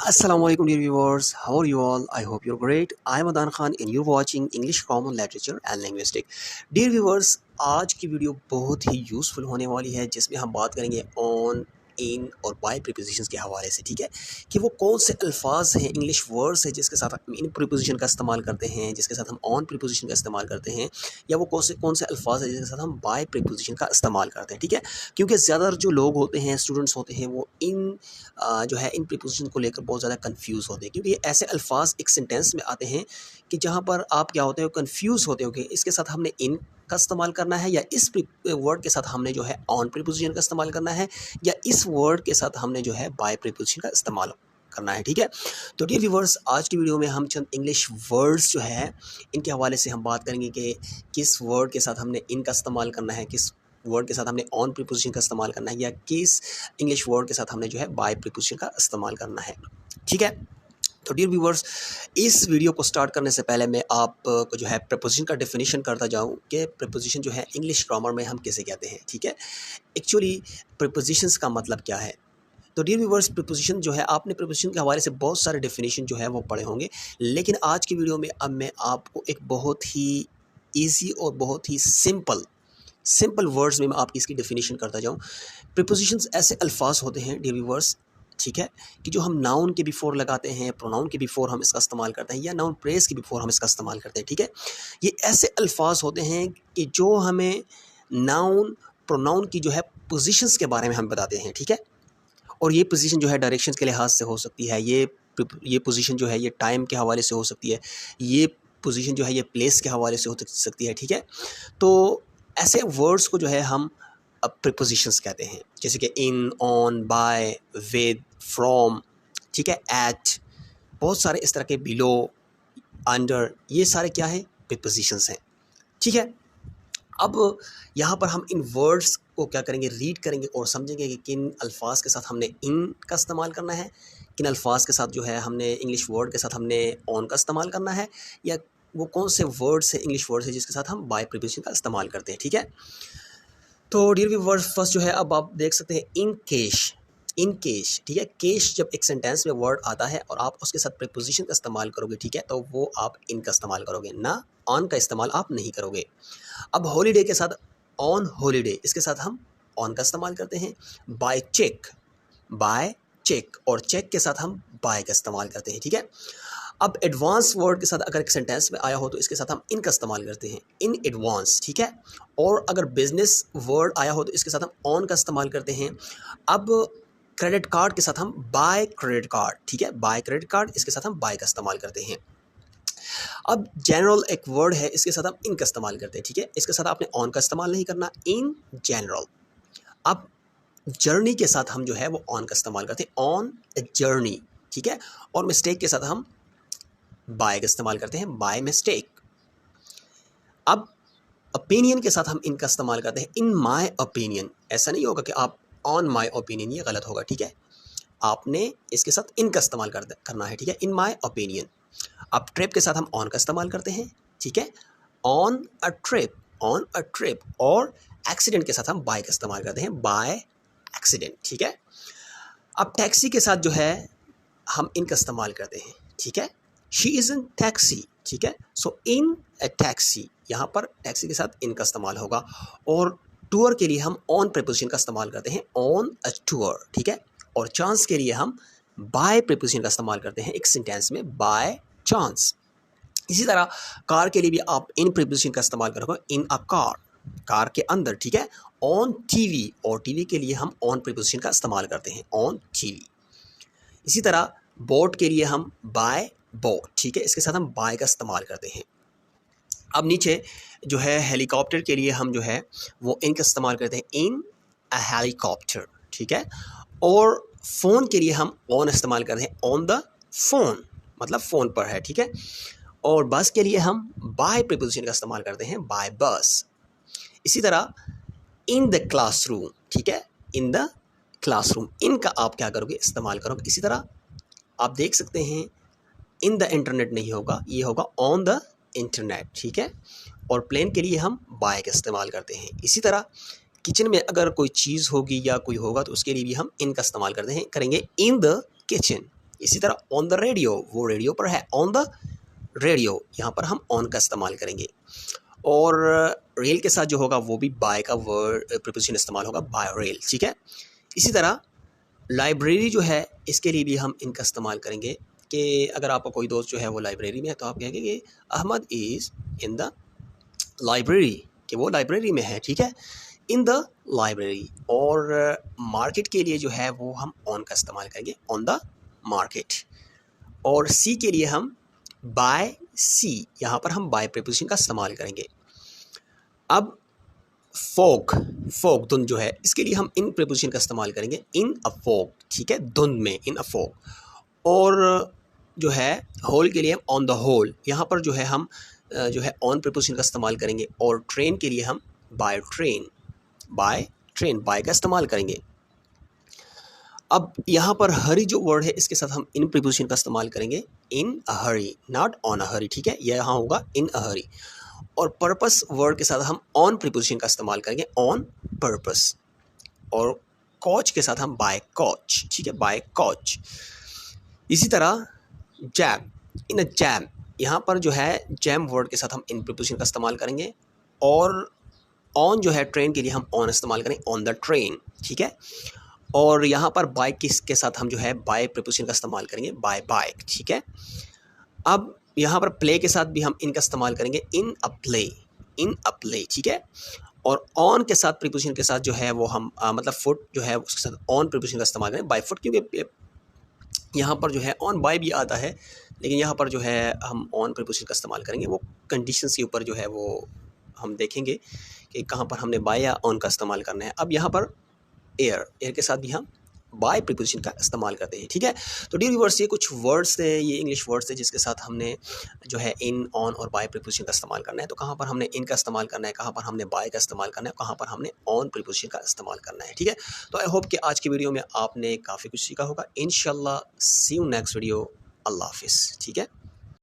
Assalamualaikum dear viewers, how are you all? I hope you're great. I am Adan Khan and you're watching English Common Literature and Linguistics. Dear viewers, आज की video बहुत ही useful होने वाली है जिसमें हम बात करेंगे ऑन इन और बाय प्रीपोजिशंस के हवाले से। ठीक है कि वो कौन से अल्फाज हैं, इंग्लिश वर्ड्स हैं जिसके साथ हम इन प्रीपोजिशन का इस्तेमाल करते हैं, जिसके साथ हम ऑन प्रीपोजिशन का इस्तेमाल करते हैं, या वो कौन से अल्फाज हैं जिसके साथ हम बाय प्रीपोजिशन का इस्तेमाल करते हैं। ठीक है, क्योंकि ज़्यादातर जो लोग होते हैं, स्टूडेंट्स होते हैं, वो जो है इन प्रीपोजिशन को लेकर बहुत ज़्यादा कंफ्यूज होते हैं, क्योंकि ये ऐसे अल्फाज एक सेंटेंस में आते हैं कि जहाँ पर आप क्या होते हो, कंफ्यूज होते हो कि इसके साथ हमने इन का इस्तेमाल करना है, या इस वर्ड के साथ हमने जो है ऑन प्रीपोजिशन का इस्तेमाल करना है, या इस वर्ड के साथ हमने जो है बाय प्रीपोजिशन का इस्तेमाल करना है। ठीक है, तो डियर व्यूअर्स, आज की वीडियो में हम चंद इंग्लिश वर्ड्स जो है इनके हवाले से हम बात करेंगे कि किस वर्ड के साथ हमने इन का इस्तेमाल करना है, किस वर्ड के साथ हमने ऑन प्रीपोजिशन का इस्तेमाल करना है, या किस इंग्लिश वर्ड के साथ हमने जो है बाय प्रीपोजिशन का इस्तेमाल करना है। ठीक है, तो डियर व्यूवर्स, इस वीडियो को स्टार्ट करने से पहले मैं आपको जो है प्रपोजिशन का डेफिनेशन करता जाऊं कि प्रपोजिशन जो है इंग्लिश ग्रामर में हम किसे कहते हैं। ठीक है, एक्चुअली प्रपोजिशंस का मतलब क्या है। तो डियर व्यूवर्स, प्रपोजिशन जो है, आपने प्रपोजिशन के हवाले से बहुत सारे डेफिनेशन जो है वो पढ़े होंगे, लेकिन आज की वीडियो में अब मैं आपको एक बहुत ही ईजी और बहुत ही सिंपल वर्ड्स में मैं आपकी इसकी डेफिनेशन करता जाऊँ। प्रीपोजिशंस ऐसे अल्फाज होते हैं डियर व्यूअर्स, ठीक है, कि जो हम नाउन के बिफोर लगाते हैं, प्रोनाउन के बिफोर हम इसका इस्तेमाल करते हैं, या नाउन प्रेस के बिफोर हम इसका इस्तेमाल करते हैं। ठीक है, ये ऐसे अल्फाज होते हैं कि जो हमें नाउन प्रोनाउन की जो है पोजीशंस के बारे में हम बताते हैं। ठीक है, और ये पोजीशन जो है डायरेक्शंस के लिहाज से हो सकती है, ये पोजीशन जो है ये टाइम के हवाले से हो सकती है, ये पोजीशन जो है ये प्लेस के हवाले से हो सकती है। ठीक है, तो ऐसे वर्ड्स को जो है हम प्रीपोजिशंस कहते हैं, जैसे कि इन, ऑन, बाय, विद, फ्रॉम, ठीक है, एट, बहुत सारे इस तरह के, बिलो, अंडर, ये सारे क्या है, प्रीपोजिशंस हैं। ठीक है, अब यहाँ पर हम इन वर्ड्स को क्या करेंगे, रीड करेंगे और समझेंगे कि किन अल्फाज के साथ हमने इन का इस्तेमाल करना है, किन अल्फाज के साथ जो है हमने इंग्लिश वर्ड के साथ हमने ऑन का इस्तेमाल करना है, या वो कौन से वर्ड्स है, इंग्लिश वर्ड्स है जिसके साथ हम बाय प्रीपोजिशन का इस्तेमाल करते हैं। ठीक है, तो डियर व्यूअर्स, फर्स्ट जो है अब आप देख सकते हैं इन केश। ठीक है, केश जब एक सेंटेंस में वर्ड आता है और आप उसके साथ प्रीपोजिशन का इस्तेमाल करोगे, ठीक है, तो वो आप इन का इस्तेमाल करोगे, ना ऑन का इस्तेमाल आप नहीं करोगे। अब हॉलीडे के साथ ऑन हॉलीडे, इसके साथ हम ऑन का इस्तेमाल करते हैं। बाय चेक, और चेक के साथ हम बाय का इस्तेमाल करते हैं। ठीक है, अब एडवांस वर्ड के साथ अगर एक सेंटेंस में आया हो तो इसके साथ हम इन का इस्तेमाल करते हैं, इन एडवांस। ठीक है, और अगर बिजनेस वर्ड आया हो तो इसके साथ हम ऑन का इस्तेमाल करते हैं। अब क्रेडिट कार्ड के साथ हम बाय क्रेडिट कार्ड, ठीक है, बाय क्रेडिट कार्ड, इसके साथ हम बाय का इस्तेमाल करते हैं। अब जनरल एक वर्ड है, इसके साथ हम इन का इस्तेमाल करते हैं। ठीक है, इसके साथ आपने ऑन का इस्तेमाल नहीं करना, इन जनरल। अब जर्नी के साथ हम जो है वो ऑन का इस्तेमाल करते हैं, ऑन ए जर्नी। ठीक है, और मिस्टेक के साथ हम बाय का इस्तेमाल करते हैं, बाय मिस्टेक। अब ओपिनियन के साथ हम इनका इस्तेमाल करते हैं, इन माय ओपिनियन। ऐसा नहीं होगा कि आप ऑन माय ओपिनियन, ये गलत होगा। ठीक है, आपने इसके साथ इनका इस्तेमाल करना है। ठीक है, इन माय ओपिनियन। अब ट्रिप के साथ हम ऑन का इस्तेमाल करते हैं। ठीक है, ऑन अ ट्रिप, और एक्सीडेंट के साथ हम बाय का इस्तेमाल करते हैं, बाय एक्सीडेंट। ठीक है, अब टैक्सी के साथ जो है हम इनका इस्तेमाल करते हैं। ठीक है, शी इज़ इन टैक्सी। ठीक है, सो इन ए टैक्सी, यहाँ पर टैक्सी के साथ इनका इस्तेमाल होगा। और टूर के लिए हम ऑन प्रीपोजिशन का इस्तेमाल करते हैं, ऑन अ टूर। ठीक है, और चांस के लिए हम बाय प्रीपोजिशन का इस्तेमाल करते हैं एक सेंटेंस में, बाय चांस। इसी तरह कार के लिए भी आप इन प्रीपोजिशन का इस्तेमाल करोगे, इन अ कार के अंदर। ठीक है, ऑन टीवी, और टीवी के लिए हम ऑन प्रीपोजिशन का इस्तेमाल करते हैं, ऑन टीवी। इसी तरह बोट के लिए हम बाय बोट, ठीक है, इसके साथ हम बाय का इस्तेमाल करते हैं। अब नीचे जो है हेलीकॉप्टर के लिए हम जो है वो इन का इस्तेमाल करते हैं, इन अ हेलीकॉप्टर। ठीक है, और फ़ोन के लिए हम ऑन इस्तेमाल करते हैं, ऑन द फ़ोन, मतलब फ़ोन पर है। ठीक है, और बस के लिए हम बाय प्रीपोजिशन का इस्तेमाल करते हैं, बाय बस। इसी तरह इन द क्लासरूम, ठीक है, इन द क्लासरूम, इनका आप क्या करोगे, इस्तेमाल करोगे। इसी तरह आप देख सकते हैं इन द इंटरनेट नहीं होगा, ये होगा ऑन द इंटरनेट। ठीक है, और प्लेन के लिए हम बाय का इस्तेमाल करते हैं। इसी तरह किचन में अगर कोई चीज़ होगी या कोई होगा तो उसके लिए भी हम इन का इस्तेमाल करेंगे, इन द किचन। इसी तरह ऑन द रेडियो, वो रेडियो पर है, ऑन द रेडियो, यहाँ पर हम ऑन का इस्तेमाल करेंगे। और रेल के साथ जो होगा वो भी बाय का वर्ड प्रीपोजिशन इस्तेमाल होगा, बाय रेल, ठीक है। इसी तरह लाइब्रेरी जो है इसके लिए भी हम इनका इस्तेमाल करेंगे कि अगर आपका कोई दोस्त जो है वो लाइब्रेरी में है तो आप कहेंगे कि Ahmed is in the library, कि वो लाइब्रेरी में है, ठीक है, इन द लाइब्रेरी। और मार्केट के लिए जो है वो हम ऑन का इस्तेमाल करेंगे, ऑन द मार्केट। और सी के लिए हम बाय सी, यहाँ पर हम बाय प्रीपोजिशन का इस्तेमाल करेंगे। अब फोग, फोग धुंध जो है, इसके लिए हम इन प्रीपोजिशन का इस्तेमाल करेंगे, इन अ फोग, ठीक है, धुंध में, इन अ फोग। और जो है होल के लिए हम ऑन द होल, यहाँ पर जो है हम जो है ऑन प्रीपोजिशन का इस्तेमाल करेंगे। और ट्रेन के लिए हम by train, by train, by का इस्तेमाल करेंगे। अब यहाँ पर हरी जो वर्ड है इसके साथ हम इन प्रीपोजिशन का इस्तेमाल करेंगे, इन अ हरी, नॉट ऑन अ हरी, ठीक है, यह यहाँ होगा इन अ हरी। और पर्पस वर्ड के साथ हम ऑन प्रीपोजिशन का इस्तेमाल करेंगे, ऑन पर्पस। और कॉच के साथ हम बाय कॉच, ठीक है, बाय कॉच। इसी तरह जैम, इन अ जैम, यहाँ पर जो है जैम वर्ड के साथ हम इन प्रीपोजिशन का इस्तेमाल करेंगे। और ऑन जो है ट्रेन के लिए हम ऑन इस्तेमाल करेंगे, ऑन द ट्रेन, ठीक है। और यहाँ पर बाइक के साथ हम जो है बाय प्रीपोजिशन का इस्तेमाल करेंगे, बाय बाइक, ठीक है। अब यहाँ पर प्ले के साथ भी हम इनका इस्तेमाल करेंगे, इन अ प्ले, इन अ प्ले, ठीक है। और ऑन के साथ प्रीपोजिशन के साथ जो है वो हम मतलब फुट जो है उसके साथ ऑन प्रीपोजिशन का इस्तेमाल करें, बाय फुट, क्योंकि यहाँ पर जो है ऑन बाय भी आता है, लेकिन यहाँ पर जो है हम ऑन प्रीपोजिशन का इस्तेमाल करेंगे। वो कंडीशंस के ऊपर जो है वो हम देखेंगे कि कहाँ पर हमने बाय या ऑन का इस्तेमाल करना है। अब यहाँ पर एयर, एयर के साथ भी हम बाय प्रीपोजिशन का इस्तेमाल करते हैं, ठीक है। तो डियर व्यूअर्स, ये कुछ वर्ड्स थे, ये इंग्लिश वर्ड्स थे जिसके साथ हमने जो है इन, ऑन और बाय प्रीपोजिशन का इस्तेमाल करना है। तो कहाँ पर हमने इन का इस्तेमाल करना है, कहाँ पर हमने बाय का इस्तेमाल करना है, कहाँ पर हमने ऑन प्रीपोजिशन का इस्तेमाल करना है, ठीक है। तो आई होप कि आज की वीडियो में आपने काफ़ी कुछ सीखा होगा। इंशाल्लाह सी यू नेक्स्ट वीडियो। अल्लाह हाफिज़, ठीक है।